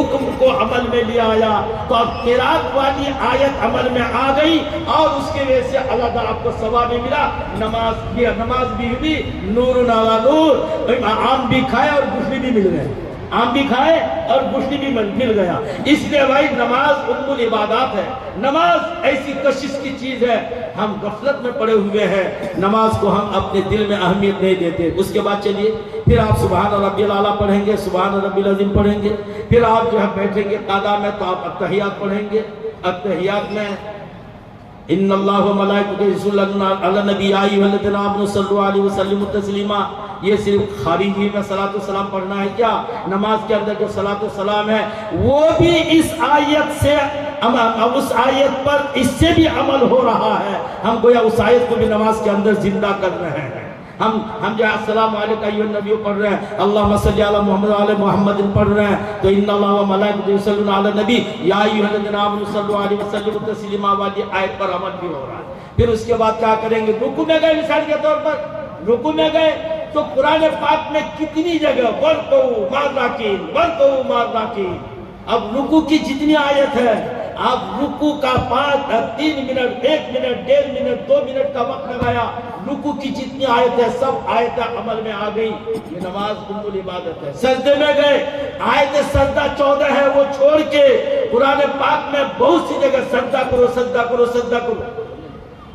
حکم کو عمل میں لے آیا تو اب قرات والی آیت عمل میں آ گئی اور اس کے وجہ سے اللہ تعالیٰ آپ کو ثواب بھی ملا. نماز بھی ہوئی نور علی نور. آم بھی کھائے اور گٹھلی بھی مل گئے, آم بھی کھائے اور گٹھلی بھی مل گیا. اس لیے بھائی نماز ام العبادات ہے. نماز ایسی کشش کی چیز ہے, ہم غفلت میں پڑے ہوئے ہیں, نماز کو ہم اپنے دل میں اہمیت نہیں دیتے. اس کے بعد چلیے پھر آپ سبحان ربی الاعلیٰ پڑھیں گے, سبحان ربی العظیم پڑھیں گے. پھر آپ جو ہے بیٹھیں گے قعدہ میں تو آپ التحیات پڑھیں گے. التحیات میں ان اللہ و ملائکۃہ یصلون علی النبی یا ایھا الذین آمنوا صلوا علیہ وسلموا تسلیما. یہ صرف خارجی میں صلاۃ والسلام پڑھنا ہے کیا؟ نماز کے اندر جو صلاۃ والسلام ہے وہ بھی اس آیت سے, اس آیت پر اس سے بھی عمل ہو رہا ہے. ہم گویا اس آیت کو بھی نماز کے اندر زندہ کر رہے ہیں. ہم جو السلام علیکم ایھا النبی پڑھ رہے ہیں, اللہم صلی علی محمد علی محمد پڑھ رہے ہیں, تو ان اللہ و ملائکۃہ یصلون علی النبی یا ایھا الذین آمنوا صلوا علیہ وسلموا تسلیما والی آیت پر عمل بھی ہو رہا ہے. پھر اس کے بعد کیا کریں گے؟ رکوع میں گئے, مثال کے طور پر رکوع میں گئے تو قرآن پاک میں کتنی جگہ وَرْكَعُوا مَعَ الرَّاكِعِينَ وَرْكَعُوا مَعَ الرَّاكِعِينَ. اب رکوع کی جتنی آیت ہے, آپ رکوع کا 3 منٹ 1 منٹ 1.5 منٹ 2 منٹ کا وقت لگایا, رکوع کی جتنی آیت ہے سب آیتیں عمل میں آ گئی. یہ نماز ام العبادت ہے. سجدے میں گئے, آیت سجدہ 14 ہے وہ چھوڑ کے قرآن پاک میں بہت سی جگہ سجدہ کرو سجدہ کرو سجدہ کرو,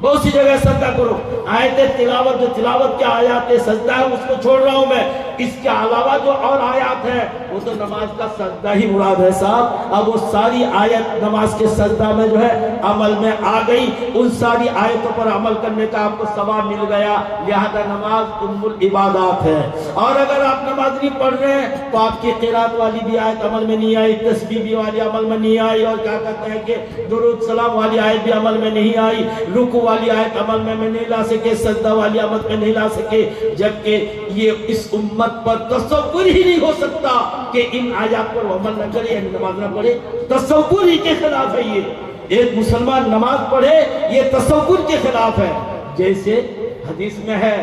بہت سی جگہ سجدہ کرو. آیت تلاوت, جو تلاوت کے آیات سجدہ ہے اس کو چھوڑ رہا ہوں میں. اس کے علاوہ جو اور آیات ہیں وہ تو نماز کا سجدہ ہی مراد ہے صاحب. اب وہ ساری آیت نماز کے سجدہ میں جو ہے عمل میں آ گئی. ان ساری آیتوں پر عمل کرنے کا آپ کو ثواب مل گیا. لہذا نماز ام العبادات ہے. اور اگر آپ نماز نہیں پڑھ رہے ہیں تو آپ کی قرات والی بھی آیت عمل میں نہیں آئی, تسبیح بھی والی عمل میں نہیں آئی, اور کیا کہتے ہیں کہ درود سلام والی آیت بھی عمل میں نہیں آئی, رکوع والی آیت عمل میں نہیں لا سکے, سجدہ والی عمل میں نہیں لا سکے. جبکہ یہ اس امت پر تصور ہی نہیں ہو سکتا کہ ان آیات پر عمل نہ کرے, یعنی نماز نہ پڑھے. تصور ہی کے خلاف ہے یہ. ایک مسلمان نماز پڑھے یہ تصور کے خلاف ہے. جیسے حدیث میں ہے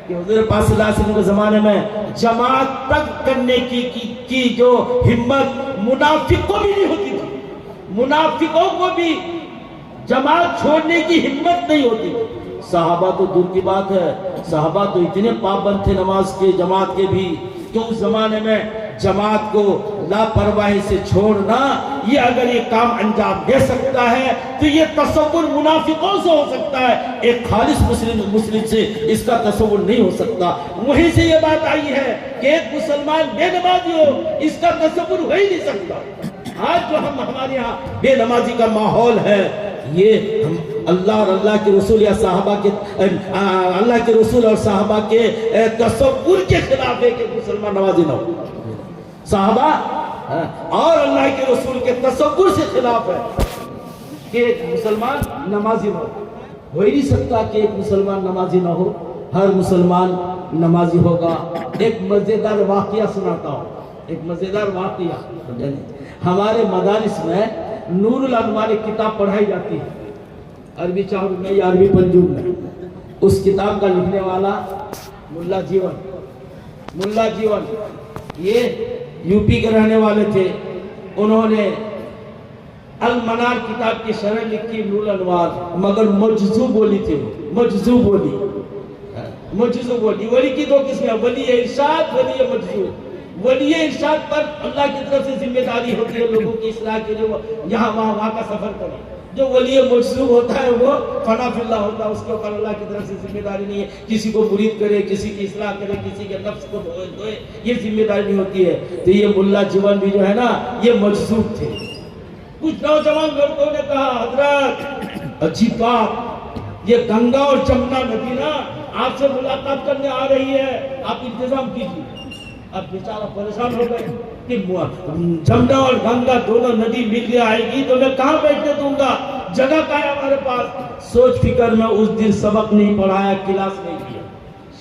کہ حضور پاک صلی اللہ علیہ وسلم کے زمانے میں جماعت تک کرنے کی جو ہمت منافق کو بھی نہیں ہوتی تھی. منافقوں کو بھی جماعت چھوڑنے کی ہمت نہیں ہوتی. صحابہ تو دور کی بات ہے, صحابہ تو اتنے پابند تھے نماز کے, جماعت کے بھی, کہ اس زمانے میں جماعت کو لاپرواہی سے چھوڑنا, یہ اگر یہ کام انجام دے سکتا ہے تو یہ تصور منافقوں سے ہو سکتا ہے, ایک خالص مسلم سے اس کا تصور نہیں ہو سکتا. وہیں سے یہ بات آئی ہے کہ ایک مسلمان بے نمازی ہو, اس کا تصور ہو ہی نہیں سکتا. آج جو ہمارے یہاں بے نمازی کا ماحول ہے, یہ اللہ اور اللہ کے رسول یا صحابہ کے اللہ کے رسول اور صحابہ کے تصور کے خلاف ہے کہ مسلمان نمازی نہ ہو. صحابہ اور اللہ کے رسول کے تصور سے خلاف ہے کہ ایک مسلمان نمازی نہ ہو. ہو ہی نہیں سکتا کہ ایک مسلمان نمازی نہ ہو. ہر مسلمان نمازی ہوگا. ایک مزیدار واقعہ سناتا ہوں, ایک مزیدار واقعہ. ہمارے مدارس میں نور الانوار ایک کتاب پڑھائی جاتی ہے, عربی چاہر میں یا عربی پنجوب میں. اس کتاب کا لکھنے والا ملا جیون, یہ یو پی کے رہنے والے تھے. انہوں نے المنار کتاب کی شرح لکھی نور الانوار, مگر مجزو بولی تھی. مجزو بولی ولی کی دو قسمیں, ولی ارشاد, ولی مجزو. ولی ارشاد پر اللہ کی طرف سے ذمہ داری ہوتی ہے لوگوں کی اصلاح کے لیے, وہ یہاں وہاں کا سفر کرے. جو ولی مجذوب ہوتا ہے وہ فنا فی اللہ ہوتا ہے, اس کے اوپر اللہ کی طرف سے ذمہ داری نہیں ہے کسی کو مرید کرے, کسی کی اصلاح کرے, کسی کے نفس کو دھوئے, یہ ذمہ داری نہیں ہوتی ہے. تو یہ ملا جیون بھی جو ہے نا یہ مجذوب تھے. کچھ نوجوان لوگوں نے کہا حضرت عجیب بات, یہ گنگا اور جمنا ندی نا آپ سے ملاقات کرنے آ رہی ہے, آپ انتظام کیجیے. اب بیچارہ پریشان ہو گئے کہ جمنا اور گنگا دونوں ندی مل کے آئے گی تو میں کہاں بیٹھنے دوں گا, جگہ کا ہے ہمارے پاس. سوچ فکر میں اس دن سبق نہیں پڑھایا, کلاس نہیں کیا.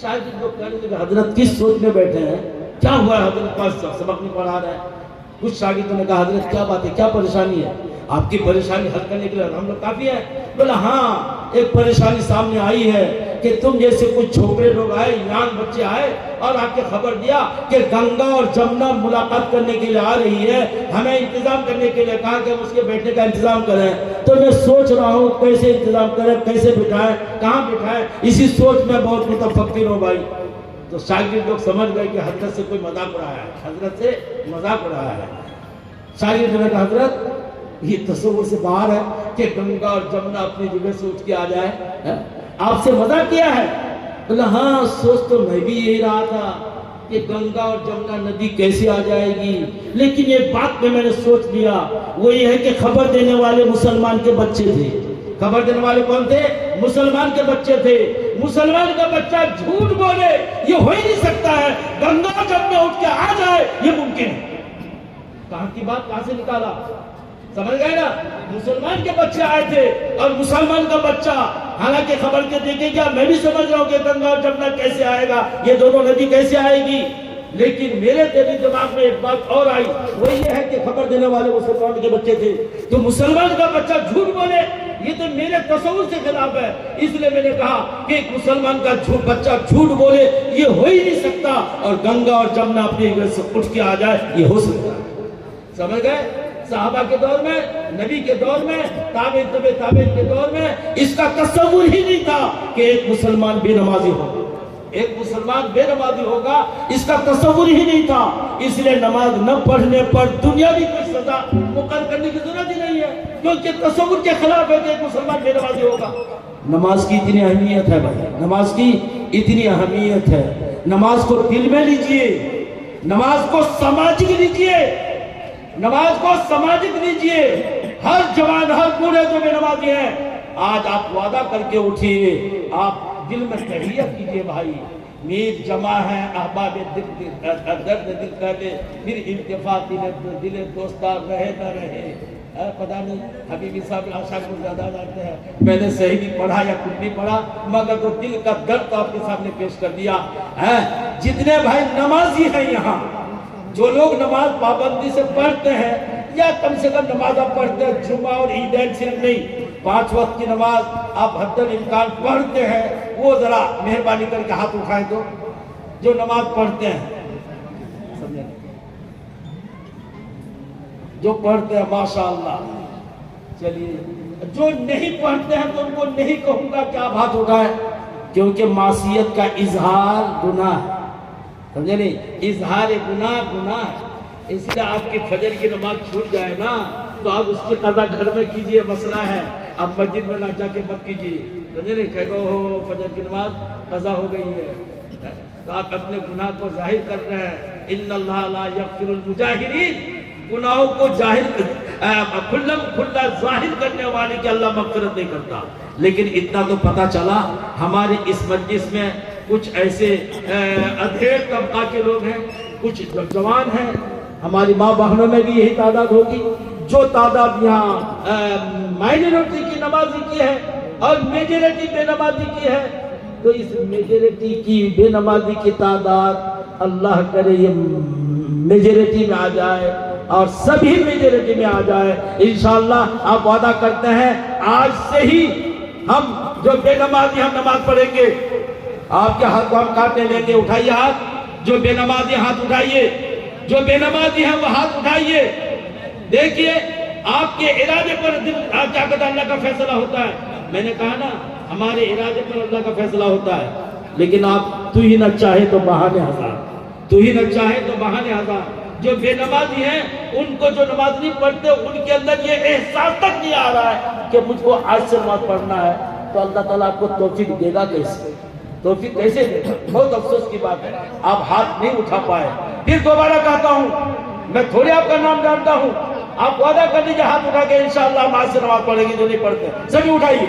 شاید لوگ کہنے لگے حضرت کس سوچ میں بیٹھے ہیں, کیا ہوا ہے حضرت پاس سبق نہیں پڑھا رہے ہیں. کچھ شاگردوں نے کہا حضرت کیا بات ہے, کیا پریشانی ہے, آپ کی پریشانی حل کرنے کے لیے ہم لوگ کافی ہے. بولا ہاں ایک پریشانی سامنے آئی ہے کہ کہ تم جیسے کچھ چھوکرے لوگ آئے، یان بچے آئے اور آ کے خبر دیا کہ گنگا اور جمنا ملاقات کرنے کے لیے آ رہی ہے، ہمیں انتظام کرنے کے لیے کہا کہ ہم اس کے بیٹھنے کا انتظام کریں۔ تو میں سوچ رہا ہوں کیسے انتظام کریں، کیسے بٹھائیں، کہاں بٹھائیں، اسی سوچ میں بہت متفکر ہوں بھائی۔ تو شاگرد لوگ سمجھ گئے کہ حضرت سے کوئی مذاق اڑایا ہے، حضرت سے مذاق اڑایا ہے۔ شاگرد نے کہا حضرت یہ تصور سے باہر ہے کہ گنگا اور جمنا اپنی جگہ سے اٹھ کے آ جائے، آپ سے مذاق کیا ہے؟ بولا ہاں سوچ تو میں بھی یہی رہا تھا کہ گنگا اور جمنا ندی کیسے آ جائے گی، لیکن یہ بات میں نے سوچ لیا، وہ یہ ہے کہ خبر دینے والے مسلمان کے بچے تھے۔ خبر دینے والے کون تھے؟ مسلمان کے بچے تھے۔ مسلمان کا بچہ جھوٹ بولے یہ ہو ہی نہیں سکتا ہے، گنگا اور جمنا اٹھ کے آ جائے یہ ممکن ہے۔ کہاں کی بات کہاں سے نکالا؟ سمجھ گئے نا؟ مسلمان کے بچے آئے تھے اور مسلمان کا بچہ، حالانکہ خبر کے دیکھیں گیا، میں بھی سمجھ رہا ہوں کہ گنگا اور جمنا کیسے آئے گا، یہ دونوں ندی کیسے آئے گی، لیکن میرے دلی دماغ میں ایک بات اور آئی، وہ یہ ہے کہ خبر دینے والے مسلمان کے بچے تھے، تو مسلمان کا بچہ جھوٹ بولے یہ تو میرے تصور سے خلاف ہے، اس لیے میں نے کہا کہ ایک مسلمان کا بچہ جھوٹ بولے یہ ہو ہی نہیں سکتا، اور گنگا اور جمنا اپنی جگہ سے اٹھ کے آ جائے یہ ہو سکتا ہے۔ سمجھ گئے؟ صحابہ کے دور میں، نبی کے دور میں، تابعین کے دور میں اس کا تصور ہی نہیں تھا کہ ایک مسلمان بے نمازی ہوگا، ایک مسلمان بے نمازی ہوگا، اس کا تصور ہی نہیں تھا۔ اس لیے نماز نہ پڑھنے پر دنیاوی کوئی سزا مقرر کرنے کی ضرورت ہی نہیں ہے، کیونکہ تصور کے خلاف ہے کہ ایک مسلمان بے نمازی ہوگا۔ نماز کی اتنی اہمیت ہے بھائی، نماز کی اتنی اہمیت ہے، نماز کو دل میں لیجئے، نماز کو سماجک لیجئے، نماز کو سماجک لیجئے۔ ہر جوان، ہر بوڑھے جو بے نمازی ہیں، آج آپ وعدہ کر کے اٹھیے، آپ دل میں تحریت کیجئے بھائی، نیت جمع ہے احباب درد دل کہتے، پھر انتفاع دل دوستار رہے نہ رہے، پتہ نہیں حبیبی صاحب آشا کو زیادہ جانتے ہیں، میں نے صحیح نہیں پڑھا یا کچھ نہیں پڑھا، مگر تو دل کا درد آپ کے سامنے پیش کر دیا ہے۔ جتنے بھائی نمازی ہیں یہاں، جو لوگ نماز پابندی سے پڑھتے ہیں یا کم سے کم نماز آپ پڑھتے ہیں، جمعہ اور عیدین صرف نہیں، 5 وقت کی نماز آپ حد الامکان پڑھتے ہیں، وہ ذرا مہربانی کر کے ہاتھ اٹھائیں تو جو نماز پڑھتے ہیں، جو پڑھتے ہیں ماشاءاللہ۔ چلیے جو نہیں پڑھتے ہیں تو ان کو نہیں کہوں گا کہ آپ ہاتھ اٹھائیں، کیونکہ معصیت کا اظہار گناہ ہے، سمجھے نہیں؟ اظہار گناہ ہے، اس لیے آپ کی فجر کی نماز چھوٹ جائے نا تو آپ اس کی قضا گھر میں کیجئے، مسئلہ ہے، آپ مسجد میں نہ جا کے مت کیجئے، سمجھے نہیں؟ کہہ گو فجر کی نماز قضا ہو گئی ہے تو آپ اپنے گناہ کو ظاہر کر رہے ہیں۔ ان اللہ لا یغفر المجاہرین، گناہوں کو کھلا ظاہر کرنے والے کی اللہ مغفرت نہیں کرتا۔ لیکن اتنا تو پتہ چلا ہمارے اس مجلس میں کچھ ایسے ادھیڑ طبقہ کے لوگ ہیں، کچھ جوان ہیں، ہماری ماں بہنوں میں بھی یہی تعداد ہوگی، جو تعداد یہاں مائنورٹی کی نمازی کی ہے اور میجورٹی بے نمازی کی ہے، تو اس میجورٹی کی بے نمازی کی تعداد اللہ کرے یہ میجورٹی میں آ جائے اور سبھی میجورٹی میں آ جائے انشاءاللہ۔ آپ وعدہ کرتے ہیں آج سے ہی ہم جو بے نمازی ہم نماز پڑھیں گے، آپ کے ہاتھ کو ہم کاٹنے لیں گے، اٹھائیے ہاتھ، جو بے نمازی ہاتھ اٹھائیے، جو بے نمازی ہیں وہ ہاتھ اٹھائیے۔ دیکھیے آپ کے ارادے پر کیا کہتا ہے اللہ کا فیصلہ ہوتا ہے، میں نے کہا نا ہمارے ارادے پر اللہ کا فیصلہ ہوتا ہے، لیکن آپ تو ہی نہ چاہے تو بہانے ہزار، تو ہی نہ چاہے تو بہانے ہزار۔ جو بے نمازی ہیں ان کو جو نماز نہیں پڑھتے ان کے اندر یہ احساس تک نہیں آ رہا ہے کہ مجھ کو آج سے نماز پڑھنا ہے، تو اللہ تعالیٰ آپ کو توفیق دے گا کیسے؟ توفیق کیسے دے گا؟ بہت افسوس کی بات ہے آپ ہاتھ نہیں اٹھا پائے۔ پھر دوبارہ کہتا ہوں، میں تھوڑے آپ کا نام جانتا ہوں، آپ وعدہ کر دیجیے ہاتھ اٹھا کے انشاءاللہ ہم آج سے نماز پڑھیں گے جو نہیں پڑھتے، سبھی اٹھائیے،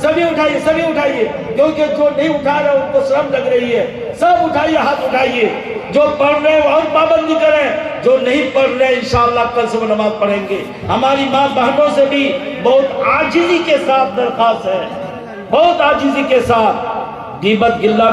سبھی اٹھائیے، سبھی اٹھائیے، کیونکہ جو نہیں اٹھا رہے ان کو شرم لگ رہی ہے، سب اٹھائیے، ہاتھ اٹھائیے، جو پڑھ رہے ہیں اور پابندی کریں، جو نہیں پڑھ رہے انشاءاللہ کل سے وہ نماز پڑھیں گے۔ ہماری ماں بہنوں سے بھی بہت عاجزی کے ساتھ درخواست ہے، بہت عاجزی کے ساتھ، غیبت گلہ